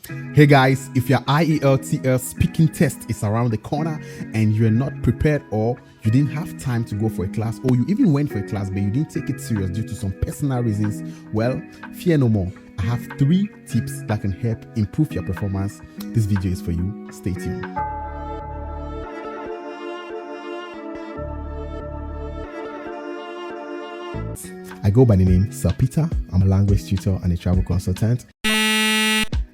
Hey guys, if your IELTS speaking test is around the corner and you're not prepared, or you didn't have time to go for a class, or you even went for a class but you didn't take it serious due to some personal reasons, well, fear no more. I have 3 tips that can help improve your performance. This video is for you. Stay tuned. I go by the name Sir Peter. I'm a language tutor and a travel consultant.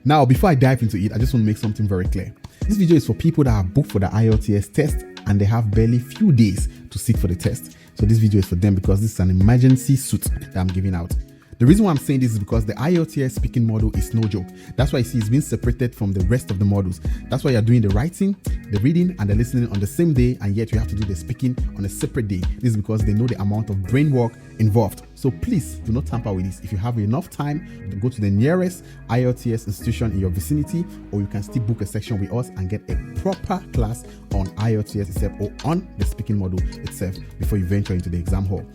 Now, before I dive into it, I just want to make something very clear. This video is for people that are booked for the IELTS test and they have barely few days to sit for the test. So this video is for them because this is an emergency suit that I'm giving out. The reason why I'm saying this is because the IELTS speaking module is no joke. That's why you see it's been separated from the rest of the modules. That's why you're doing the writing, the reading, and the listening on the same day, and yet you have to do the speaking on a separate day. This is because they know the amount of brain work involved. So please do not tamper with this. If you have enough time, to go to the nearest IELTS institution in your vicinity, or you can still book a section with us and get a proper class on IELTS itself or on the speaking module itself before you venture into the exam hall.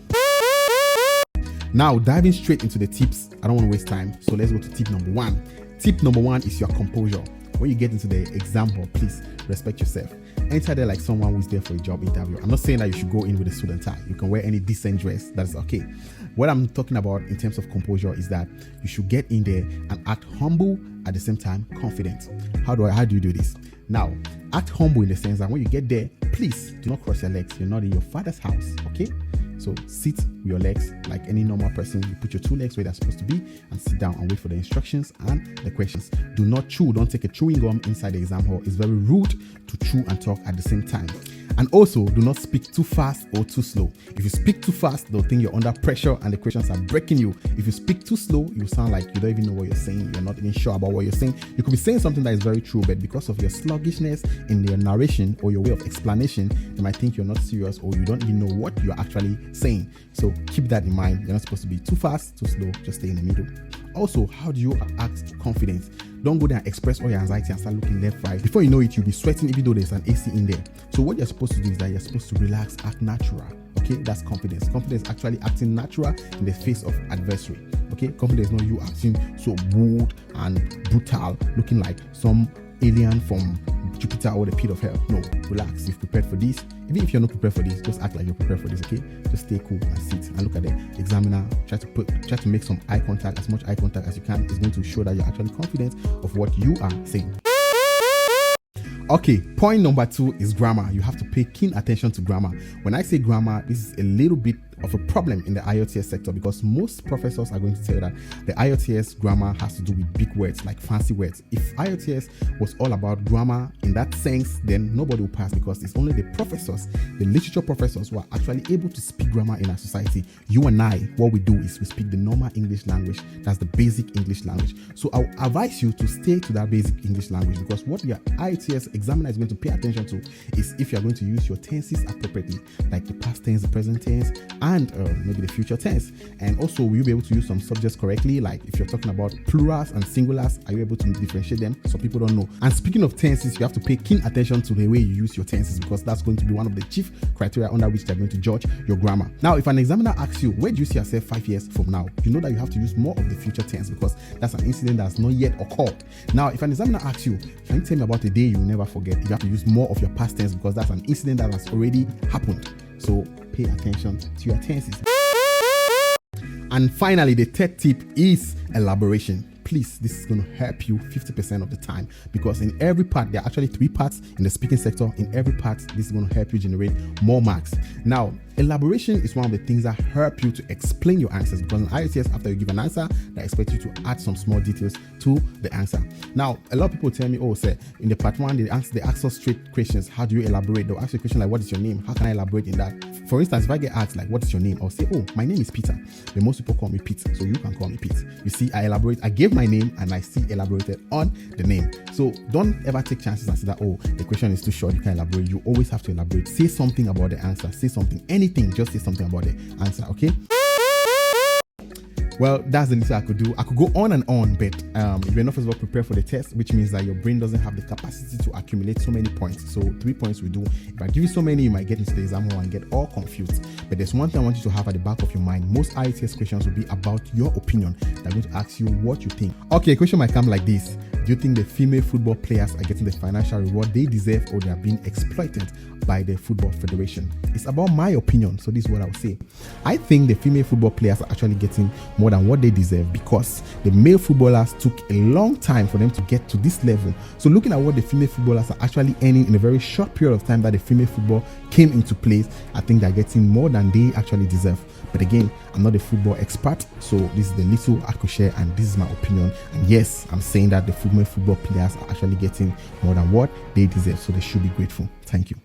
Now, diving straight into the tips, I don't want to waste time, so let's go to tip number 1. Tip number 1 is your composure. When you get into the exam hall, please respect yourself. Enter there like someone who's there for a job interview. I'm not saying that you should go in with a suit and tie. You can wear any decent dress, that's okay. What I'm talking about in terms of composure is that you should get in there and act humble, at the same time confident. How do you do this? Now, act humble in the sense that when you get there, please do not cross your legs. You're not in your father's house, okay? So sit with your legs like any normal person. You put your 2 legs where they're supposed to be and sit down and wait for the instructions and the questions. Do not chew. Don't take a chewing gum inside the exam hall. It's very rude to chew and talk at the same time. And also, do not speak too fast or too slow. If you speak too fast, they'll think you're under pressure and the questions are breaking you. If you speak too slow, you sound like you don't even know what you're saying. You're not even sure about what you're saying. You could be saying something that is very true, but because of your sluggishness in your narration or your way of explanation, they might think you're not serious or you don't even know what you're actually saying. So keep that in mind. You're not supposed to be too fast, too slow. Just stay in the middle. Also, how do you act confident? Don't go there and express all your anxiety and start looking left, right. Before you know it, you'll be sweating even though there's an AC in there. So what you're supposed to do is that you're supposed to relax, act natural. Okay, that's confidence. Confidence is actually acting natural in the face of adversary. Okay, confidence is not you acting so bold and brutal, looking like some alien from Jupiter or the pit of hell. No, relax. You've prepared for this. Even if you're not prepared for this, just act like you're prepared for this, okay? Just stay cool and sit and look at the examiner. Try to make some eye contact, as much eye contact as you can. It's going to show that you're actually confident of what you are saying. Okay, point number 2 is grammar. You have to pay keen attention to grammar. When I say grammar, this is a little bit of a problem in the IELTS sector because most professors are going to tell you that the IELTS grammar has to do with big words, like fancy words. If IELTS was all about grammar in that sense, then nobody will pass because it's only the professors, the literature professors, who are actually able to speak grammar in our society. You and I, what we do is we speak the normal English language. That's the basic English language. So I'll advise you to stay to that basic English language because what your IELTS examiner is going to pay attention to is if you're going to use your tenses appropriately, like the past tense, the present tense, and maybe the future tense. And also, will you be able to use some subjects correctly? Like if you're talking about plurals and singulars, are you able to differentiate them? Some people don't know. And speaking of tenses, you have to pay keen attention to the way you use your tenses because that's going to be one of the chief criteria under which they're going to judge your grammar. Now, if an examiner asks you, where do you see yourself 5 years from now? You know that you have to use more of the future tense because that's an incident that's not yet occurred. Now, if an examiner asks you, can you tell me about a day you will never forget? You have to use more of your past tense because that's an incident that has already happened. So pay attention to your tenses. And finally, the 3rd tip is elaboration. Please, this is going to help you 50% of the time because in every part, there are actually 3 parts in the speaking sector. In every part, this is going to help you generate more marks. Now, elaboration is one of the things that help you to explain your answers because in IELTS, after you give an answer, they expect you to add some small details to the answer. Now, a lot of people tell me, oh, sir, in the part 1, they ask us straight questions. How do you elaborate? They'll ask you a question like, what is your name? How can I elaborate in that? For instance, if I get asked like, what is your name? I'll say, oh, my name is Peter. But most people call me Pete, so you can call me Pete. You see, I gave my name and I still elaborated on the name. So don't ever take chances and say that, oh, the question is too short, you can't elaborate. You always have to elaborate. Say something about the answer. Say something, anything, just say something about the answer, okay? Well, that's the least I could do. I could go on and on, but if you're not first of all prepared for the test, which means that your brain doesn't have the capacity to accumulate so many points. So 3 points we do. If I give you so many, you might get into the exam hall and get all confused. But there's one thing I want you to have at the back of your mind. Most IELTS questions will be about your opinion. They're going to ask you what you think. Okay, a question might come like this. Do you think the female football players are getting the financial reward they deserve, or they are being exploited by the Football Federation? It's about my opinion, so this is what I would say. I think the female football players are actually getting more than what they deserve, because the male footballers took a long time for them to get to this level. So looking at what the female footballers are actually earning in a very short period of time that the female football came into place, I think they're getting more than they actually deserve. But again, I'm not a football expert, so this is the little I could share, and this is my opinion. And yes, I'm saying that the female football players are actually getting more than what they deserve, so they should be grateful. Thank you.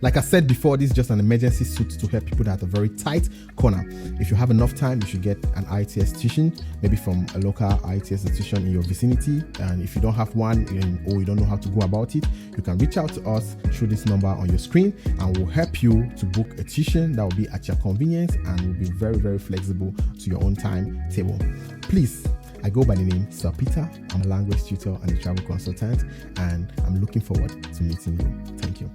Like I said before, this is just an emergency suit to help people that are very tight corner. If you have enough time, you should get an IELTS tuition, maybe from a local IELTS institution in your vicinity. And if you don't have one, or you don't know how to go about it, you can reach out to us through this number on your screen, and we'll help you to book a tuition that will be at your convenience and will be very, very flexible to your own timetable. Please, I go by the name Sir Peter. I'm a language tutor and a travel consultant, and I'm looking forward to meeting you. Thank you.